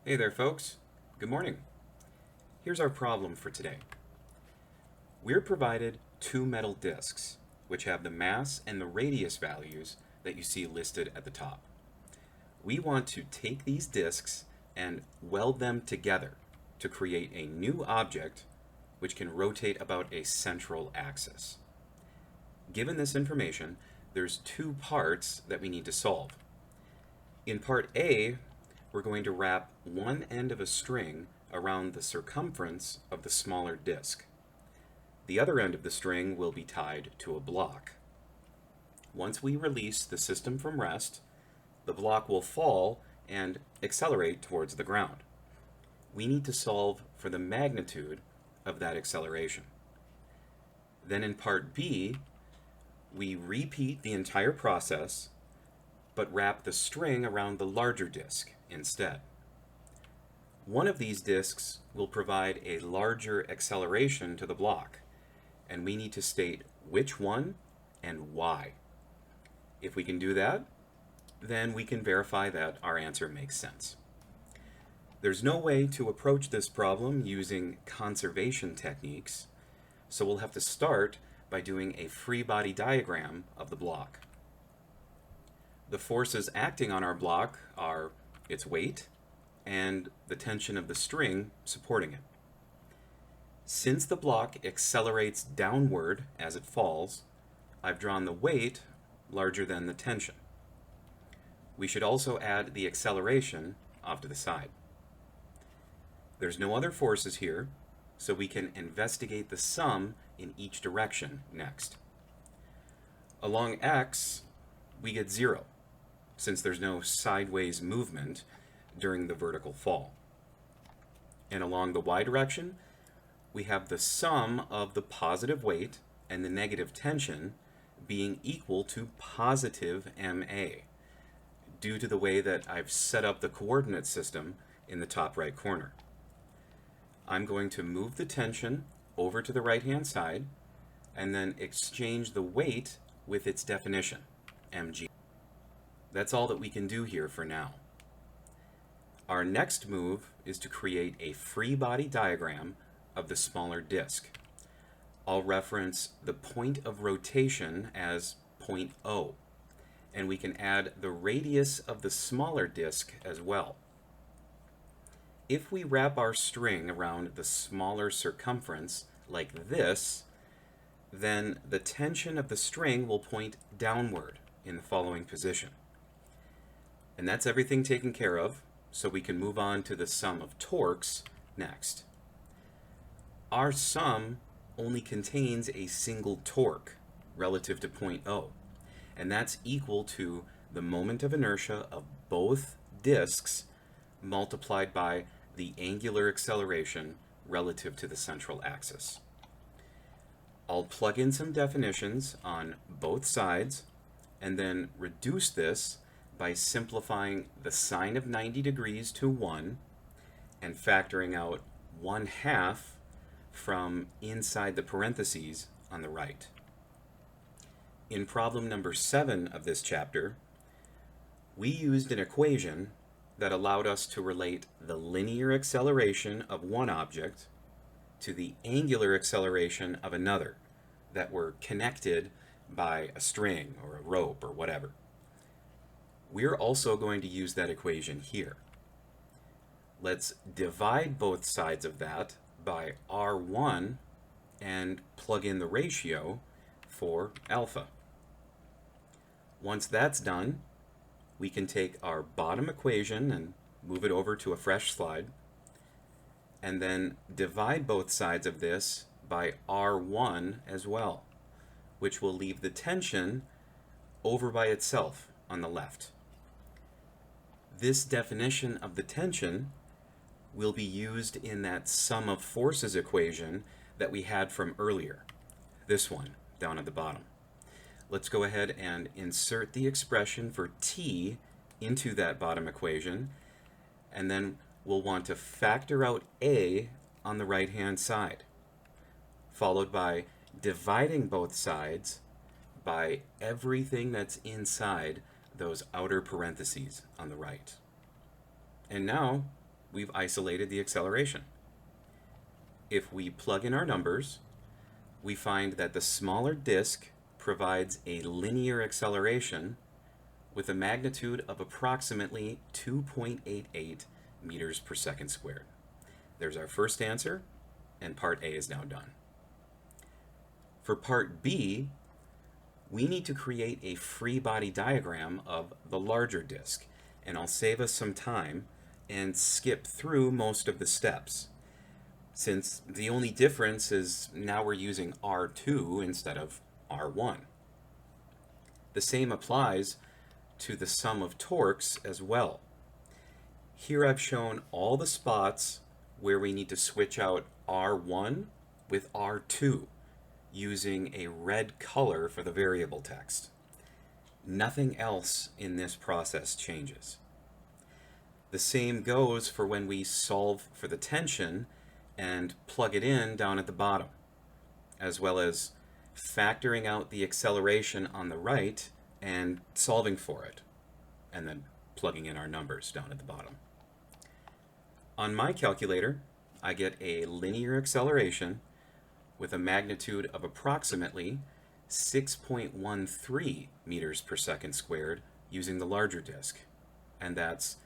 Hey there, folks. Good morning. Here's our problem for today. We're provided two metal discs, which have the mass and the radius values that you see listed at the top. We want to take these discs and weld them together to create a new object which can rotate about a central axis. Given this information, there's two parts that we need to solve. In part A, we're going to wrap one end of a string around the circumference of the smaller disc. The other end of the string will be tied to a block. Once we release the system from rest, the block will fall and accelerate towards the ground. We need to solve for the magnitude of that acceleration. Then in part B, we repeat the entire process, but wrap the string around the larger disc instead. One of these discs will provide a larger acceleration to the block, and we need to state which one and why. If we can do that, then we can verify that our answer makes sense. There's no way to approach this problem using conservation techniques, so we'll have to start by doing a free body diagram of the block. The forces acting on our block are its weight and the tension of the string supporting it. Since the block accelerates downward as it falls, I've drawn the weight larger than the tension. We should also add the acceleration off to the side. There's no other forces here, so we can investigate the sum in each direction next. Along x, we get 0, since there's no sideways movement during the vertical fall. And along the y direction, we have the sum of the positive weight and the negative tension being equal to positive ma, due to the way that I've set up the coordinate system in the top right corner. I'm going to move the tension over to the right-hand side and then exchange the weight with its definition, mg. That's all that we can do here for now. Our next move is to create a free body diagram of the smaller disk. I'll reference the point of rotation as point O, and we can add the radius of the smaller disk as well. If we wrap our string around the smaller circumference like this, then the tension of the string will point downward in the following position. And that's everything taken care of, so we can move on to the sum of torques next. Our sum only contains a single torque relative to point O, and that's equal to the moment of inertia of both disks multiplied by the angular acceleration relative to the central axis. I'll plug in some definitions on both sides and then reduce this by simplifying the sine of 90 degrees to 1 and factoring out 1/2 from inside the parentheses on the right. In problem number 7 of this chapter, we used an equation that allowed us to relate the linear acceleration of one object to the angular acceleration of another that were connected by a string or a rope or whatever. We're also going to use that equation here. Let's divide both sides of that by R1 and plug in the ratio for alpha. Once that's done, we can take our bottom equation and move it over to a fresh slide, and then divide both sides of this by R1 as well, which will leave the tension over by itself on the left. This definition of the tension will be used in that sum of forces equation that we had from earlier, this one down at the bottom. Let's go ahead and insert the expression for T into that bottom equation, and then we'll want to factor out A on the right-hand side, followed by dividing both sides by everything that's inside those outer parentheses on the right. And now we've isolated the acceleration. If we plug in our numbers, we find that the smaller disk provides a linear acceleration with a magnitude of approximately 2.88 meters per second squared. There's our first answer, and part A is now done. For part B, we need to create a free body diagram of the larger disk, and I'll save us some time and skip through most of the steps, since the only difference is now we're using R2 instead of R1. The same applies to the sum of torques as well. Here I've shown all the spots where we need to switch out R1 with R2 using a red color for the variable text. Nothing else in this process changes. The same goes for when we solve for the tension and plug it in down at the bottom, as well as factoring out the acceleration on the right and solving for it, and then plugging in our numbers down at the bottom. On my calculator, I get a linear acceleration with a magnitude of approximately 6.13 meters per second squared using the larger disk, and that's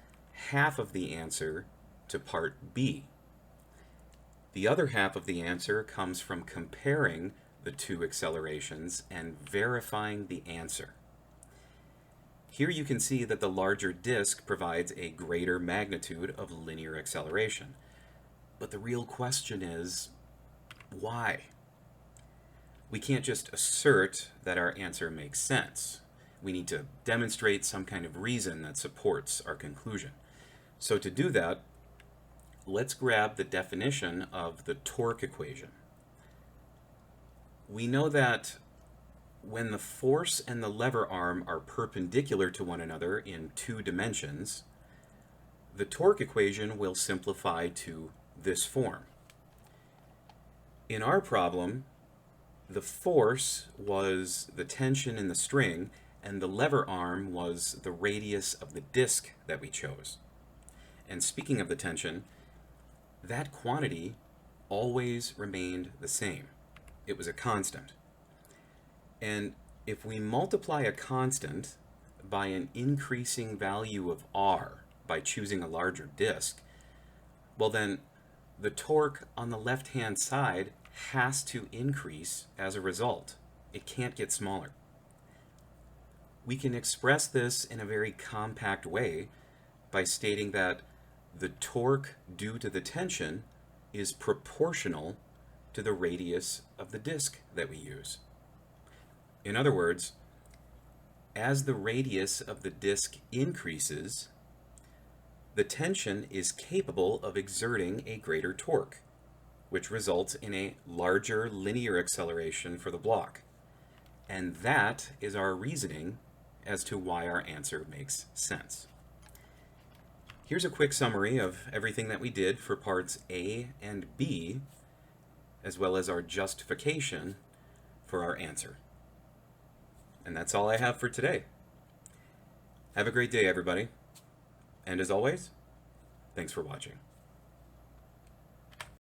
half of the answer to part B. The other half of the answer comes from comparing the two accelerations and verifying the answer. Here you can see that the larger disk provides a greater magnitude of linear acceleration. But the real question is, why? We can't just assert that our answer makes sense. We need to demonstrate some kind of reason that supports our conclusion. So to do that, let's grab the definition of the torque equation. We know that when the force and the lever arm are perpendicular to one another in 2 dimensions, the torque equation will simplify to this form. In our problem, the force was the tension in the string, and the lever arm was the radius of the disk that we chose. And speaking of the tension, that quantity always remained the same. It was a constant. And if we multiply a constant by an increasing value of R by choosing a larger disk, well then the torque on the left-hand side has to increase as a result. It can't get smaller. We can express this in a very compact way by stating that the torque due to the tension is proportional to the radius of the disk that we use. In other words, as the radius of the disk increases, the tension is capable of exerting a greater torque, which results in a larger linear acceleration for the block. And that is our reasoning as to why our answer makes sense. Here's a quick summary of everything that we did for parts A and B, as well as our justification for our answer. And that's all I have for today. Have a great day, everybody. And as always, thanks for watching.